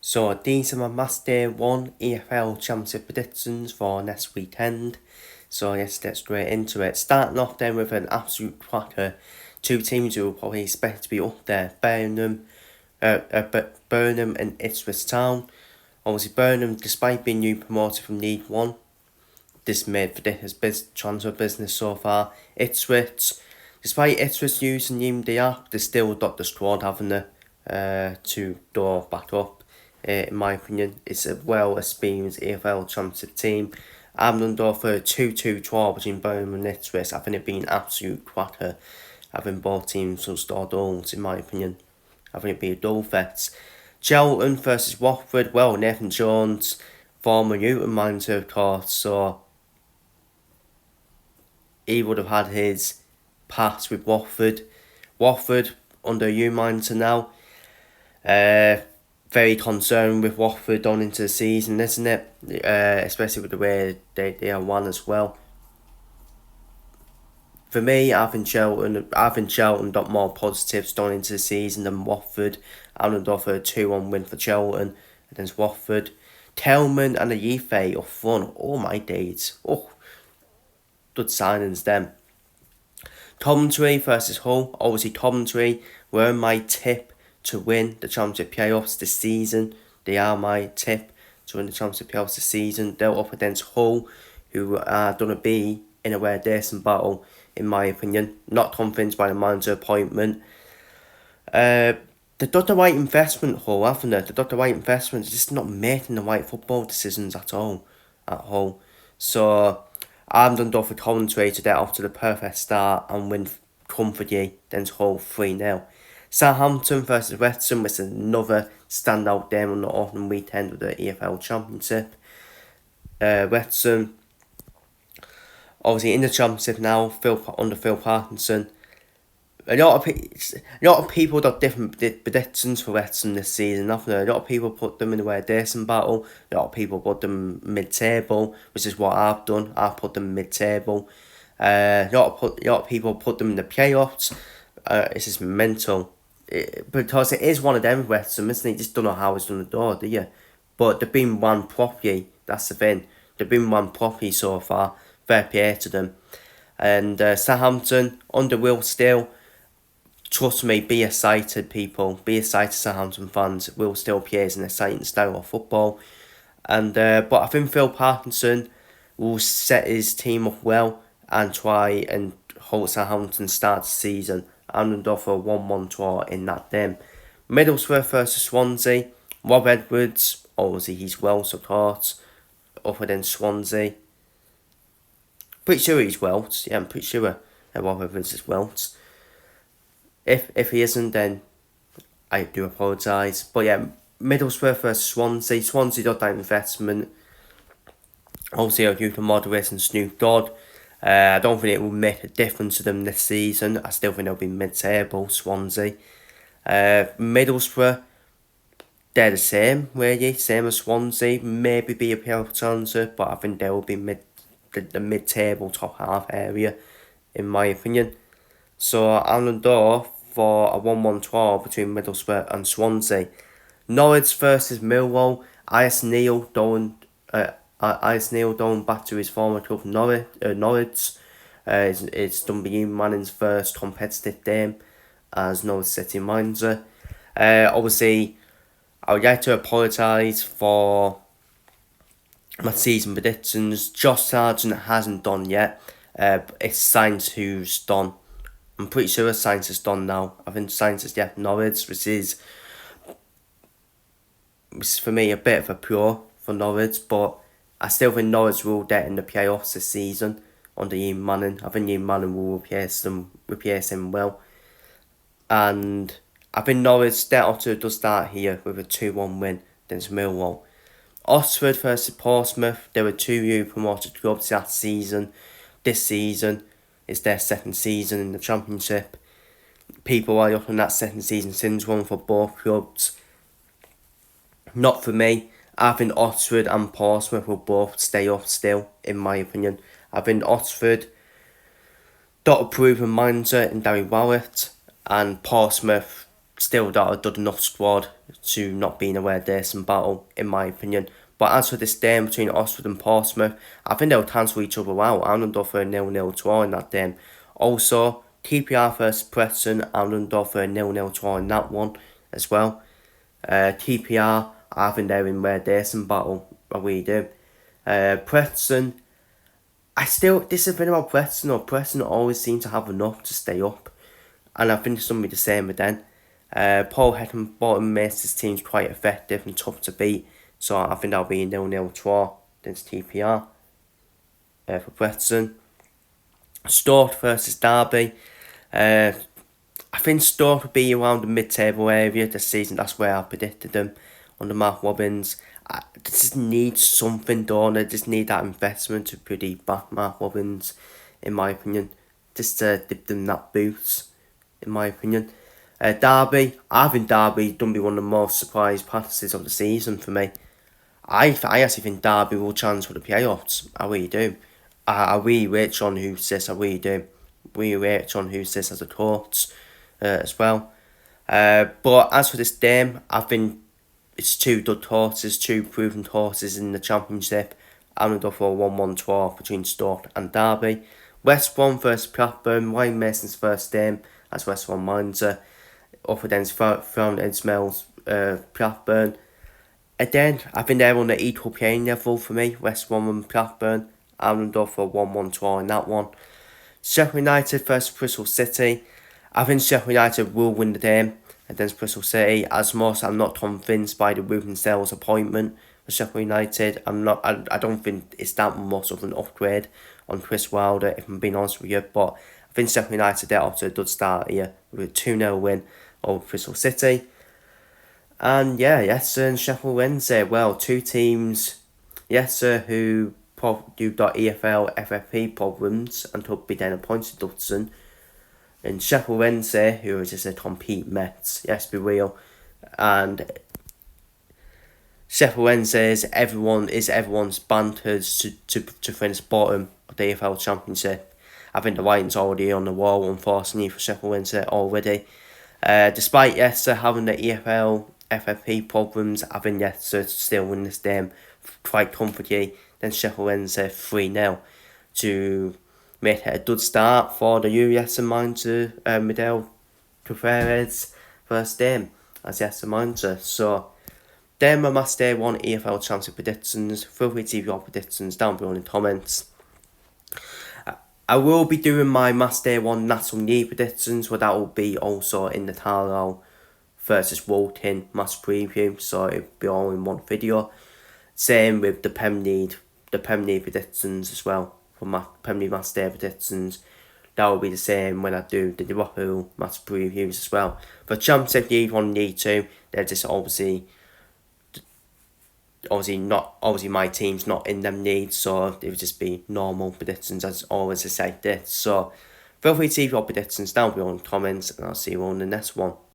So these are my Matchday 1 EFL Championship predictions for next weekend. So let's get straight into it. Starting off then with an absolute cracker. Two teams who will probably expect to be up there. Burnham and Ipswich Town. Obviously Burnham, despite being new promoted from League 1, this made for this transfer business so far. Ipswich, despite Ipswich using the app, they still got the squad, haven't they, to go back up. In my opinion, it's a well-experienced EFL Championship team. I'm going to go for a 2-2 draw between Burnham and Ipswich. I think it'd be an absolute cracker, having both teams will score goals, in my opinion. I think it'd be a dull fest. Cheltenham versus Watford. Well, Nathan Jones, former Newton manager, of course, so he would have had his pass with Watford. Watford under you manager now. Very concerned with Watford on into the season, isn't it? Especially with the way they are won as well. For me, I think Cheltenham got more positives going into the season than Watford. I'm going to go for a 2-1 win for Cheltenham against Watford. Tellman and the Yefe up front. Oh my days. Oh, good signings them. Coventry versus Hull. Obviously Coventry were my tip to win the Championship playoffs this season. They are my tip to win the Championship playoffs this season. They're up against Hull, who are going to be in a very decent battle, in my opinion. Not convinced by the manager appointment. They've got the right investment, Hull, haven't they? They've got the right investment. They're just not making the right football decisions at all at Hull. So I'm going to go for Coventry to get off to the perfect start and win comfortably against Hull 3-0. Southampton versus Wrexham was another standout game on the autumn weekend of the EFL Championship. Wrexham, obviously in the Championship now, under Phil Parkinson. A lot of people got different predictions for Wrexham this season, haven't they? A lot of people put them in a way decent battle. A lot of people put them mid-table, which is what I've done. I've put them mid-table. A lot of people put them in the playoffs. It's just mental. Because it is one of them Wrexham, isn't it? You just don't know how it's going to go, do you? But they've been won properly, that's the thing. They've been won properly so far. Fair play to them. And Southampton, under Will Steele, trust me, be excited, people. Be excited, Southampton fans. Will Steele plays an exciting style of football. And but I think Phil Parkinson will set his team up well and try and hold Southampton start the season. I'm going to go for a 1-1 draw in that game. Middlesbrough versus Swansea. Rob Edwards, obviously he's well support up against Swansea. Pretty sure he's Welsh. Yeah, I'm pretty sure Rob Edwards is Welsh. If he isn't, then I do apologise. But yeah, Middlesbrough versus Swansea. Swansea got that investment. Obviously, a youth moderate and Snoop Dodd. I don't think it will make a difference to them this season. I still think they'll be mid-table, Swansea. Middlesbrough, they're the same, really. Same as Swansea. Maybe be a playoff chancer, but I think they will be the mid-table, top half area, in my opinion. So I'm going to go for a 1-1 draw between Middlesbrough and Swansea. Norwich versus Millwall. Ice Neil going back to his former club Norwich. It's W Manning's first competitive game as Norwich City manager. Obviously, I would like to apologise for my season predictions. Josh Sargent hasn't done yet. It's Saints who's done. I'm pretty sure Saints is done now. I think Saints is left Norwich, which is for me a bit of a pure for Norwich, but I still think Norwich will get in the playoffs this season under Ian Manning. I think Ian Manning will replace him well. And I think Norwich does start here with a 2-1 win against Millwall. Oxford versus Portsmouth. There were two new promoted clubs last season. This season is their second season in the Championship. People are looking at that second season syndrome for both clubs. Not for me. I think Oxford and Portsmouth will both stay up still, in my opinion. I think Oxford got a proven manager in Gary Rowett, and Portsmouth still got a good enough squad to not being a rare decent battle, in my opinion. But as for this game between Oxford and Portsmouth, I think they'll cancel each other out. I'm going to go for a 0-0 draw in that game. Also, TPR versus Preston, I'm going to go for a 0-0 draw in that one as well. TPR, I think they're in rare decent battle. I really do. Preston, this is the thing about Preston, or Preston always seem to have enough to stay up. And I think it's going to be the same with them. Paul Heckingbottom makes his teams quite effective and tough to beat. So I think that'll be a 0-0 draw against TPR for Preston. Stoke versus Derby. I think Stoke will be around the mid-table area this season. That's where I predicted them under Mark Robbins. I just need something done. I just need that investment to predict back Mark Robbins, in my opinion. Just to dip them that boost, in my opinion. Derby, I think Derby done be one of the most surprise passes of the season for me. I actually think Derby will chance for the playoffs. I really do. I really rate John who says I really do. Really rate John who says as a coach as well. But as for this game, I think it's two good horses, two proven horses in the Championship. I'm going to go for a 1-1 draw between Stoke and Derby. West Brom versus Blackburn, Ryan Mason's first game as West Brom manager. Up against Fountain Smells Blackburn. Again, I think they're on the equal playing level for me, West Brom and Blackburn. I'm going to go for a 1-1 draw in that one. Sheffield United versus Bristol City. I think Sheffield United will win the game against Bristol City. As much, I'm not convinced by the Ruben Sells appointment for Sheffield United. I don't think it's that much of an upgrade on Chris Wilder, if I'm being honest with you. But I think Sheffield United, they're off to a good start here with a 2-0 win over Bristol City. And yeah, yes, and Sheffield Wednesday, well, two teams, yes, sir, who you've got EFL, FFP problems and could be then appointed Dutton. And Sheffield Wednesday, who is just a complete mess, yes, be real. And Sheffield Wednesday is everyone's banters to finish bottom of the EFL Championship. I think the writing's already on the wall, unfortunately, for Sheffield Wednesday already. Despite Leicester having the EFL FFP problems, I think Leicester still win this game quite comfortably. Then Sheffield Wednesday 3-0 to make it a good start for the new Leicester manager, Miguel Tavares' first game as Leicester manager. So, then my Matchday 1 EFL Championship predictions. Feel free to leave your predictions down below in the comments. I will be doing my Matchday 1 National League predictions, but that will be also in the Carlisle versus Woking match preview, so it'll be all in one video. Same with the Premier League predictions as well, for my Premier League Matchday predictions. That will be the same when I do the Liverpool match previews as well. For Championship League 1 and League 2, they're just obviously my team's not in them leagues, so it would just be normal predictions as always I say this. So feel free to leave your predictions down below in the comments, and I'll see you all in the next one.